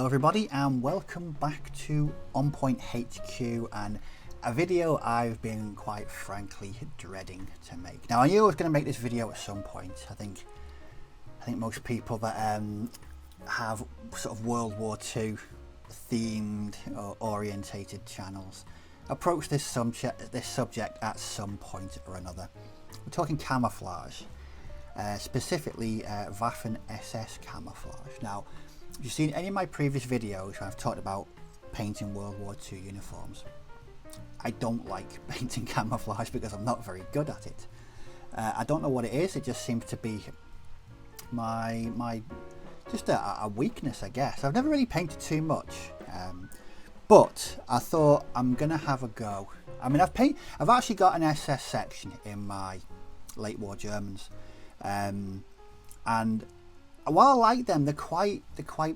everybody and welcome back to On Point HQ and a video I've been quite frankly dreading to make. Now I knew I was going to make this video at some point. I think most people that have sort of World War II themed or orientated channels approach this subject at some point or another. We're talking camouflage, specifically Waffen SS camouflage. Now, if you've seen any of my previous videos where I've talked about painting World War II uniforms, I don't like painting camouflage because I'm not very good at it. I don't know what it is, it just seems to be my just a weakness, I guess. I've never really painted too much, but I thought I'm gonna have a go. I mean, I've actually got an SS section in my late war Germans, and while I like them, they're quite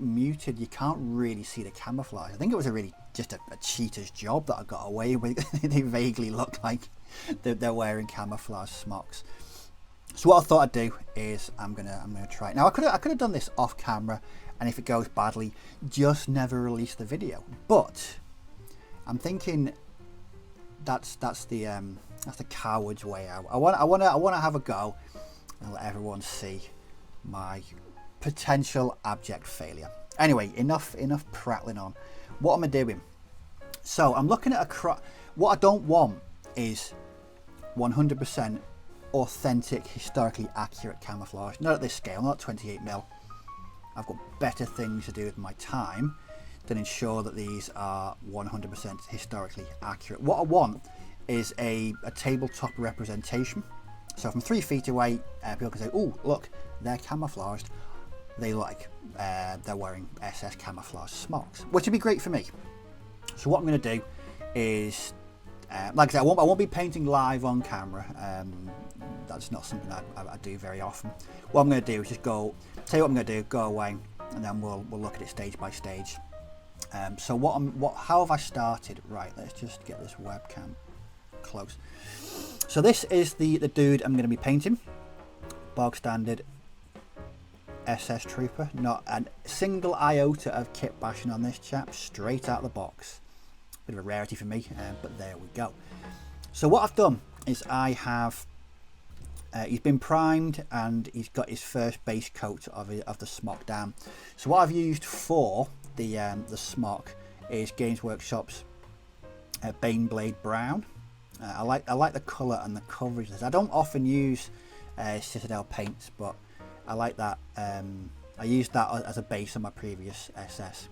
muted. You can't really see the camouflage. I think it was just a cheater's job that I got away with. They vaguely look like they're wearing camouflage smocks. So what I thought I'd do is I'm gonna try it. Now I could have done this off camera, and if it goes badly, just never release the video. But I'm thinking that's the coward's way out. I want to have a go and let everyone see my potential abject failure. Anyway, enough prattling on. What am I doing? So I'm looking at what I don't want is 100% authentic, historically accurate camouflage. Not at this scale, not 28mm. I've got better things to do with my time than ensure that these are 100% historically accurate. What I want is a tabletop representation. So from 3 feet away, people can say, "Oh, look, they're camouflaged. They they're wearing SS camouflage smocks," which would be great for me. So what I'm going to do is, like I said, I won't be painting live on camera. That's not something I do very often. What I'm going to do is just tell you what I'm going to do, go away, and then we'll look at it stage by stage. So how have I started? Right, let's just get this webcam close. So this is the dude I'm going to be painting. Bog standard SS Trooper, not a single iota of kit bashing on this chap, straight out of the box. Bit of a rarity for me, but there we go. So what I've done is I have he's been primed and he's got his first base coat of the smock down. So what I've used for the smock is Games Workshop's Baneblade Brown. I like the colour and the coverage. I don't often use Citadel paints, but I like that. I used that as a base on my previous SS,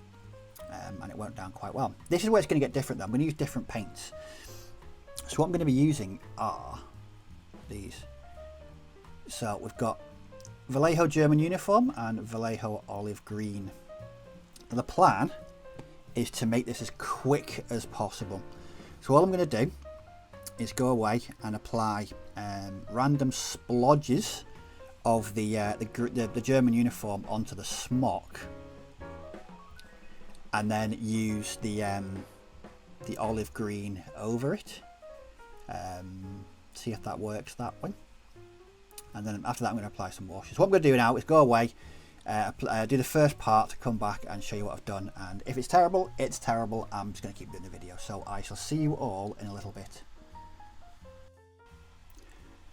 and it went down quite well. This is where it's going to get different though. I'm going to use different paints. So what I'm going to be using are these. So we've got Vallejo German uniform and Vallejo olive green. Now the plan is to make this as quick as possible. So all I'm going to do is go away and apply random splodges of the German uniform onto the smock, and then use the olive green over it. See if that works that way. And then after that I'm going to apply some washes. What I'm going to do now is go away, do the first part, come back and show you what I've done, and if it's terrible, it's terrible. I'm just going to keep doing the video. So I shall see you all in a little bit.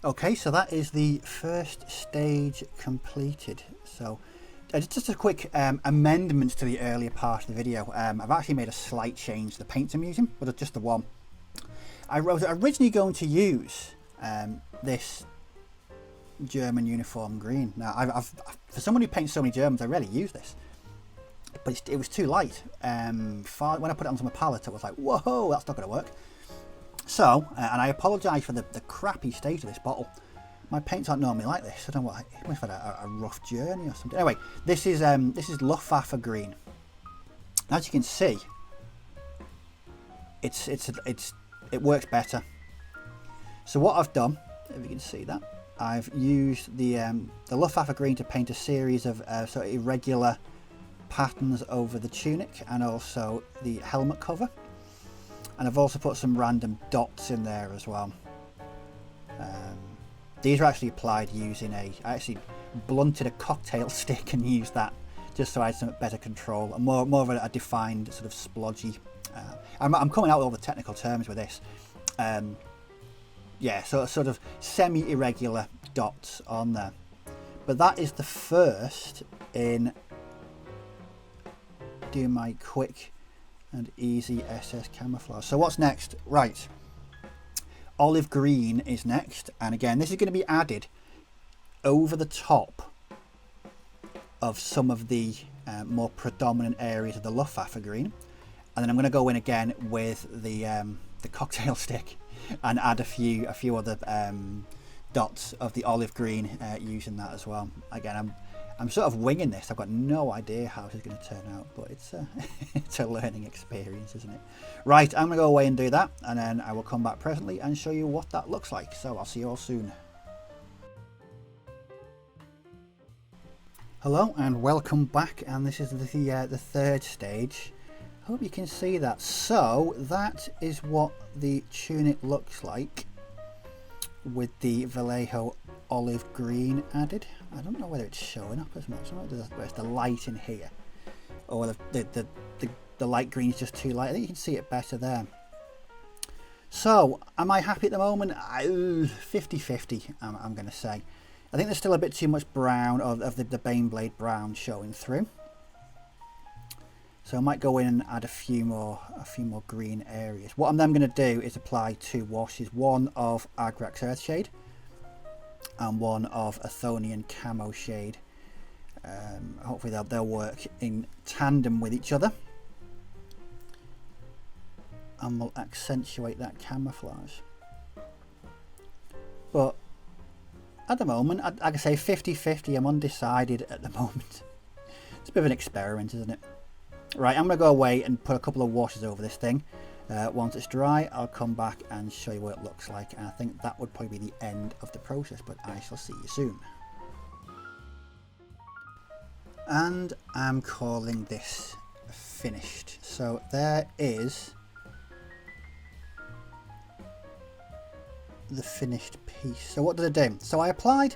Okay, so that is the first stage completed. So just a quick amendment to the earlier part of the video. I've actually made a slight change to the paints I'm using, but just the one. I was originally going to use this German uniform green. Now, I've for someone who paints so many Germans, I rarely use this, but it was too light. When I put it onto my palette, it was like, whoa, that's not going to work. So, and I apologise for the crappy state of this bottle. My paints aren't normally like this. I don't know what. I must have had a rough journey or something. Anyway, this is Luftwaffe green. As you can see, it works better. So what I've done, if you can see that, I've used the Luftwaffe green to paint a series of sort of irregular patterns over the tunic and also the helmet cover. And I've also put some random dots in there as well. These are actually applied using I actually blunted a cocktail stick and used that just so I had some better control and more of a defined sort of splodgy. I'm coming out with all the technical terms with this. Yeah, so sort of semi-irregular dots on there. But that is the first in doing my quick and easy SS camouflage. So what's next? Right, olive green is next, and again this is going to be added over the top of some of the more predominant areas of the Luftwaffe green, and then I'm going to go in again with the cocktail stick and add a few other dots of the olive green using that as well. Again, I'm sort of winging this. I've got no idea how this is going to turn out, but it's it's a learning experience, isn't it? Right, I'm going to go away and do that, and then I will come back presently and show you what that looks like. So I'll see you all soon. Hello and welcome back, and this is the third stage. Hope you can see that. So that is what the tunic looks like with the Vallejo olive green added. I don't know whether it's showing up as much. I don't know whether it's the light in here or the light green is just too light. I think you can see it better there. So am I happy at the moment? 50-50 I'm going to say. I think there's still a bit too much brown of the Baneblade brown showing through. So I might go in and add a few more green areas. What I'm then going to do is apply 2 washes, one of Agrax Earthshade and one of Athonian Camo Shade. Hopefully they'll work in tandem with each other, and will accentuate that camouflage. But at the moment, like I say, 50-50. I'm undecided at the moment. It's a bit of an experiment, isn't it? Right, I'm going to go away and put a couple of washes over this thing. Once it's dry, I'll come back and show you what it looks like. And I think that would probably be the end of the process, but I shall see you soon. And I'm calling this finished. So there is the finished piece. So what did I do? So I applied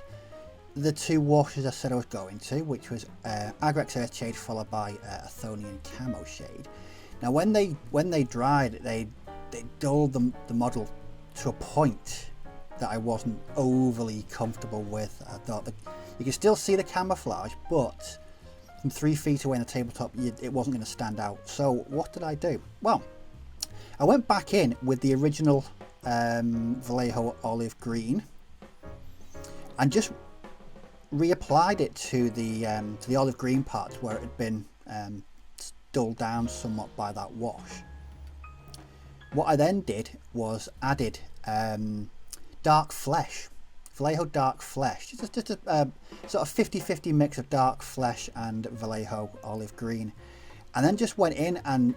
the 2 washes I said I was going to, which was Agrax Earthshade followed by Athonian Camo Shade. Now when they dried, they dulled the model to a point that I wasn't overly comfortable with. I thought that you can still see the camouflage, but from 3 feet away in the tabletop it wasn't going to stand out. So what did I do? Well, I went back in with the original Vallejo olive green and just reapplied it to the olive green parts where it had been dulled down somewhat by that wash. What I then did was added dark flesh, Vallejo dark flesh, just a sort of 50-50 mix of dark flesh and Vallejo olive green, and then just went in and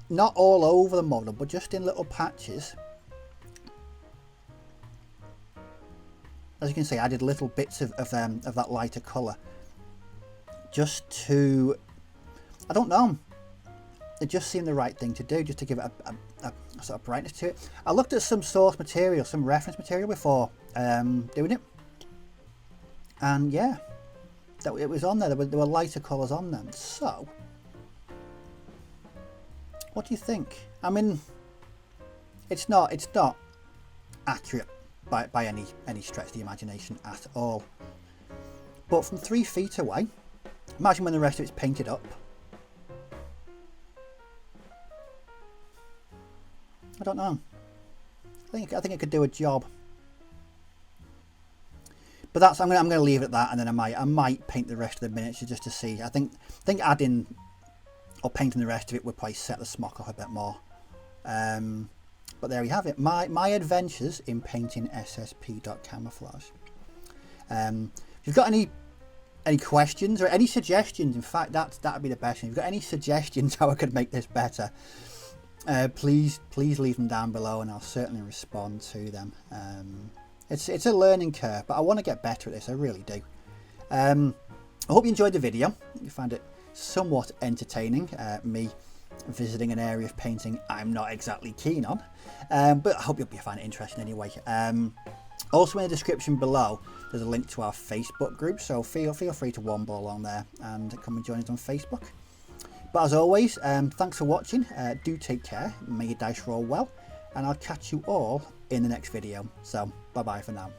not all over the model but just in little patches. As you can see, I did little bits of that lighter colour just to, I don't know, it just seemed the right thing to do, just to give it a sort of brightness to it. I looked at some source material, some reference material before doing it, and yeah, it was on there. There were lighter colours on them. So what do you think? I mean, it's not accurate by any stretch of the imagination at all, but from 3 feet away, imagine when the rest of it's painted up. I don't know. I think it could do a job. But that's I'm going to leave it at that, and then I might paint the rest of the miniature just to see. I think adding or painting the rest of it would probably set the smock off a bit more. But there we have it. My adventures in painting SSP.camouflage. If you've got any questions or any suggestions, in fact that'd be the best. If you've got any suggestions how I could make this better, please leave them down below, and I'll certainly respond to them. It's a learning curve, but I want to get better at this. I really do. I hope you enjoyed the video. You found it somewhat entertaining. Me visiting an area of painting I'm not exactly keen on, but I hope you'll find it interesting anyway. Also in the description below, there's a link to our Facebook group, so feel free to womble along there and come and join us on Facebook. But as always, thanks for watching. Do take care, may your dice roll well, and I'll catch you all in the next video. So bye bye for now.